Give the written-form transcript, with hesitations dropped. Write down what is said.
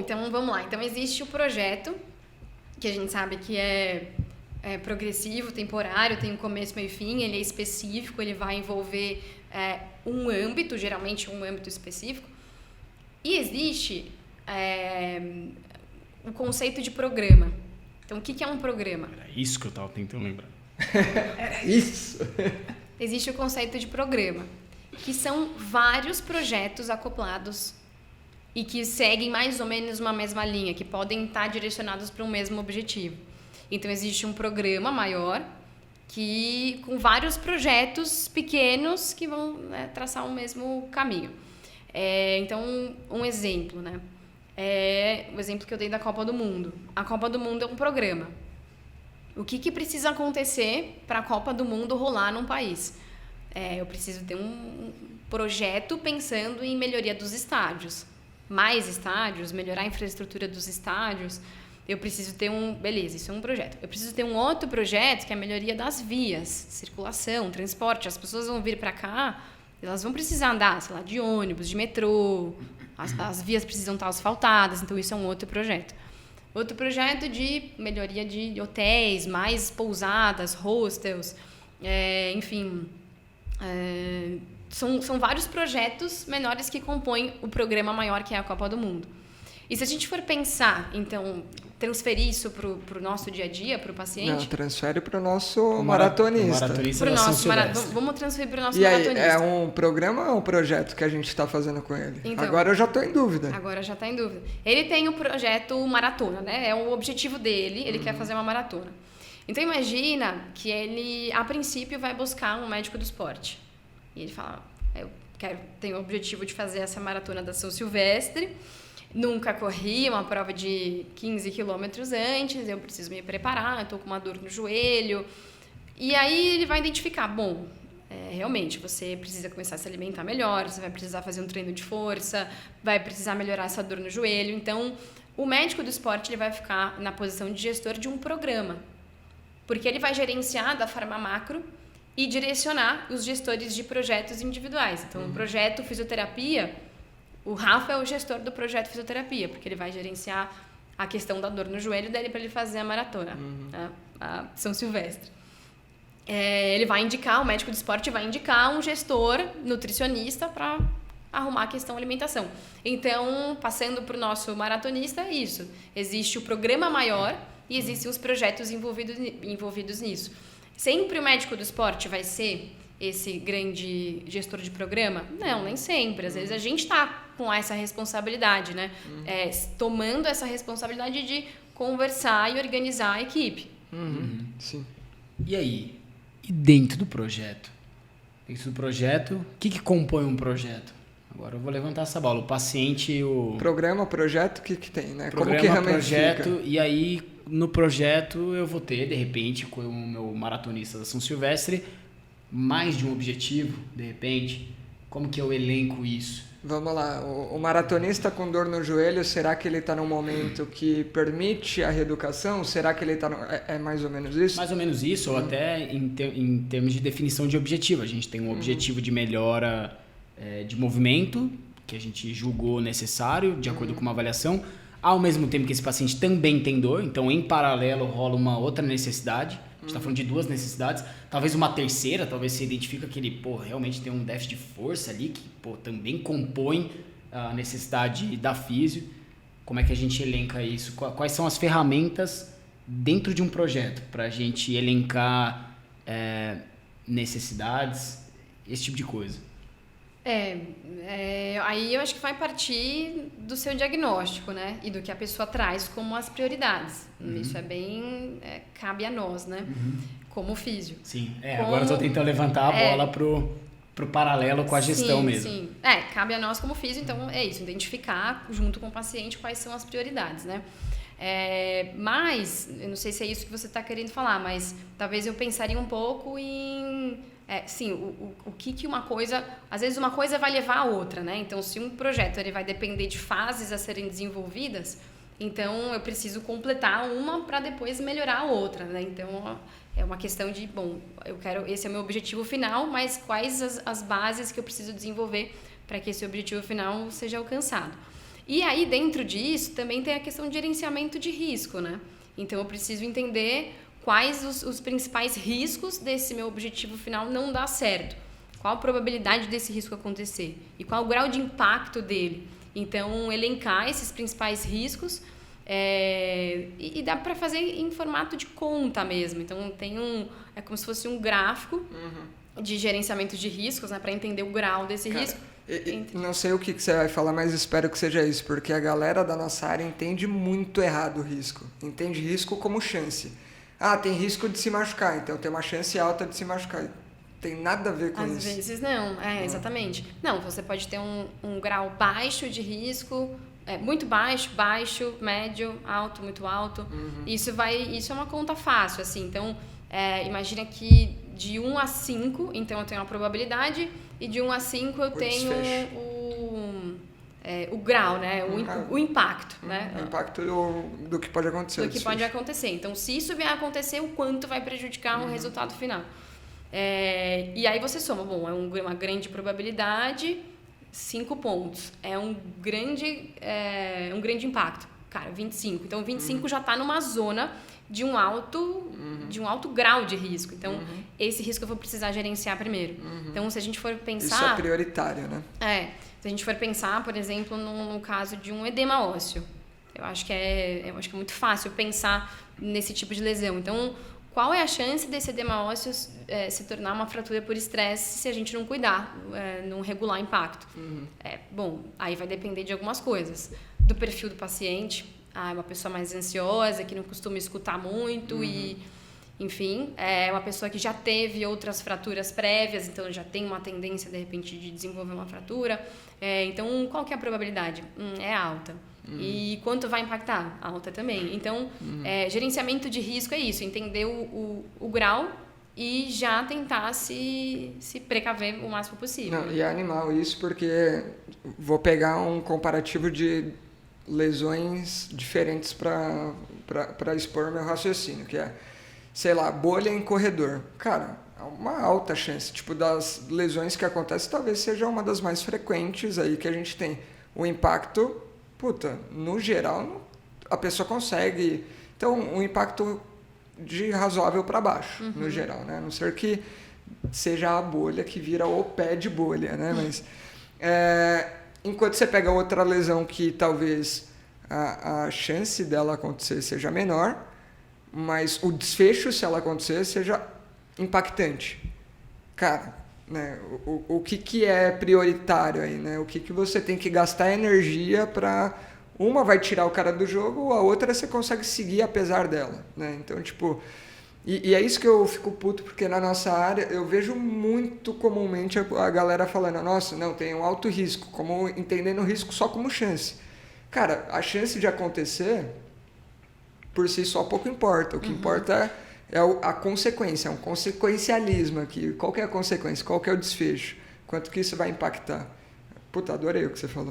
então vamos lá. Então existe o projeto, que a gente sabe que é progressivo, temporário, tem um começo, meio e fim, ele é específico, ele vai envolver um âmbito, geralmente um âmbito específico. E existe o conceito de programa. Então, o que é um programa? Era isso que eu estava tentando lembrar. Era isso! Existe o conceito de programa, que são vários projetos acoplados e que seguem mais ou menos uma mesma linha, que podem estar direcionados para um mesmo objetivo. Então, existe um programa maior com vários projetos pequenos que vão traçar o mesmo caminho. Então, um exemplo, né? O exemplo que eu dei da Copa do Mundo. A Copa do Mundo é um programa. O que precisa acontecer para a Copa do Mundo rolar num país? Eu preciso ter um projeto pensando em melhoria dos estádios. Mais estádios, melhorar a infraestrutura dos estádios. Eu preciso ter beleza, isso é um projeto. Eu preciso ter um outro projeto que é a melhoria das vias, circulação, transporte. As pessoas vão vir para cá, elas vão precisar andar, sei lá, de ônibus, de metrô. As vias precisam estar asfaltadas, então isso é um outro projeto. Outro projeto de melhoria de hotéis, mais pousadas, hostels, enfim. São vários projetos menores que compõem o programa maior que é a Copa do Mundo. E se a gente for pensar, então, transferir isso para o nosso dia a dia, para o paciente... Não, transfere para o nosso maratonista. Vamos transferir para o nosso maratonista. E aí, é um programa ou um projeto que a gente está fazendo com ele? Então, agora eu já estou em dúvida. Agora já está em dúvida. Ele tem o projeto maratona, né? É o objetivo dele, ele quer fazer uma maratona. Então, imagina que ele, a princípio, vai buscar um médico do esporte. E ele fala, tenho o objetivo de fazer essa maratona da São Silvestre... Nunca corri uma prova de 15 quilômetros antes, eu preciso me preparar, eu estou com uma dor no joelho. E aí ele vai identificar, realmente, você precisa começar a se alimentar melhor, você vai precisar fazer um treino de força, vai precisar melhorar essa dor no joelho. Então, o médico do esporte ele vai ficar na posição de gestor de um programa, porque ele vai gerenciar da forma macro e direcionar os gestores de projetos individuais. Então, o projeto fisioterapia... O Rafa é o gestor do projeto fisioterapia, porque ele vai gerenciar a questão da dor no joelho dele para ele fazer a maratona, a São Silvestre. Ele vai indicar, o médico do esporte vai indicar um gestor nutricionista para arrumar a questão alimentação. Então, passando para o nosso maratonista, é isso. Existe o programa maior e existem os projetos envolvidos nisso. Sempre o médico do esporte vai ser esse grande gestor de programa? Não, nem sempre. Às vezes a gente está com essa responsabilidade, né? Tomando essa responsabilidade de conversar e organizar a equipe. Sim. E aí? E dentro do projeto? Dentro do projeto, o que compõe um projeto? Agora eu vou levantar essa bola. O paciente, Programa, projeto, o que tem, né? Programa, como que ramifica? Projeto, e aí no projeto eu vou ter, de repente, com o meu maratonista da São Silvestre, mais de um objetivo, de repente. Como que eu elenco isso? Vamos lá, o maratonista com dor no joelho, será que ele está num momento que permite a reeducação? Será que ele está... É mais ou menos isso? Mais ou menos isso, ou até em termos de definição de objetivo. A gente tem um objetivo de melhora de movimento, que a gente julgou necessário, de acordo com uma avaliação, ao mesmo tempo que esse paciente também tem dor, então em paralelo rola uma outra necessidade. A gente está falando de duas necessidades, talvez uma terceira, talvez você identifica que ele realmente tem um déficit de força ali, que também compõe a necessidade da físio. Como é que a gente elenca isso? Quais são as ferramentas dentro de um projeto para a gente elencar necessidades, esse tipo de coisa? Aí eu acho que vai partir do seu diagnóstico, né? E do que a pessoa traz como as prioridades. Isso é bem... cabe a nós, né? Como físio. Sim, agora eu estou tentando levantar a bola pro paralelo com a gestão mesmo. Sim, cabe a nós como físio, então é isso, identificar junto com o paciente quais são as prioridades, né? Mas, eu não sei se é isso que você está querendo falar, mas talvez eu pensaria um pouco em... o que uma coisa... Às vezes uma coisa vai levar a outra, né? Então, se um projeto ele vai depender de fases a serem desenvolvidas, então eu preciso completar uma para depois melhorar a outra, né? Então, é uma questão de, esse é o meu objetivo final, mas quais as bases que eu preciso desenvolver para que esse objetivo final seja alcançado. E aí, dentro disso, também tem a questão de gerenciamento de risco, né? Então, eu preciso entender quais os principais riscos desse meu objetivo final não dar certo. Qual a probabilidade desse risco acontecer? E qual o grau de impacto dele? Então, elencar esses principais riscos e dá para fazer em formato de conta mesmo. Então, é como se fosse um gráfico de gerenciamento de riscos, né, para entender o grau desse risco. Não sei o que você vai falar, mas espero que seja isso, porque a galera da nossa área entende muito errado o risco. Entende risco como chance. Ah, tem risco de se machucar, então tem uma chance alta de se machucar. Tem nada a ver com isso. Às vezes não, exatamente. Não, você pode ter um grau baixo de risco, muito baixo, baixo, médio, alto, muito alto. Isso é uma conta fácil, assim. Então, imagina que de 1 a 5, então eu tenho uma probabilidade, e de 1 a 5 eu tenho o grau, né? O impacto, né? O impacto do que pode acontecer. Do que pode acontecer. Então, se isso vier a acontecer, o quanto vai prejudicar o resultado final. E aí você soma, bom, é uma grande probabilidade, 5 pontos. É um grande impacto. Cara, 25. Então, 25 já está numa zona de um alto grau de risco. Então, esse risco eu vou precisar gerenciar primeiro. Então, se a gente for pensar... Isso é prioritário, né? Se a gente for pensar, por exemplo, no caso de um edema ósseo. Eu acho que é muito fácil pensar nesse tipo de lesão. Então, qual é a chance desse edema ósseo se tornar uma fratura por estresse se a gente não cuidar, não regular o impacto? Bom, aí vai depender de algumas coisas. Do perfil do paciente. É uma pessoa mais ansiosa, que não costuma escutar muito e, enfim, é uma pessoa que já teve outras fraturas prévias, então já tem uma tendência, de repente, de desenvolver uma fratura. Então, qual que é a probabilidade? É alta. E quanto vai impactar? Alta também. Então, gerenciamento de risco é isso, entender o grau e já tentar se precaver o máximo possível. Não, e é animal isso, porque vou pegar um comparativo de lesões diferentes para expor meu raciocínio, que é, sei lá, bolha em corredor. Cara, há uma alta chance, tipo, das lesões que acontecem, talvez seja uma das mais frequentes aí que a gente tem. O impacto, no geral, a pessoa consegue. Então, um impacto de razoável para baixo, no geral, né? A não ser que seja a bolha que vira o pé de bolha, né? Mas... enquanto você pega outra lesão que talvez a chance dela acontecer seja menor, mas o desfecho, se ela acontecer, seja impactante. Cara, né, o que é prioritário aí, né? O que você tem que gastar energia para... Uma vai tirar o cara do jogo, a outra você consegue seguir apesar dela, né? Então, tipo... E é isso que eu fico puto, porque na nossa área eu vejo muito comumente a galera falando, nossa, não, tem um alto risco, como entendendo o risco só como chance. Cara, a chance de acontecer, por si só, pouco importa. O que importa é a consequência, é um consequencialismo aqui. Qual que é a consequência? Qual que é o desfecho? Quanto que isso vai impactar? Adorei o que você falou.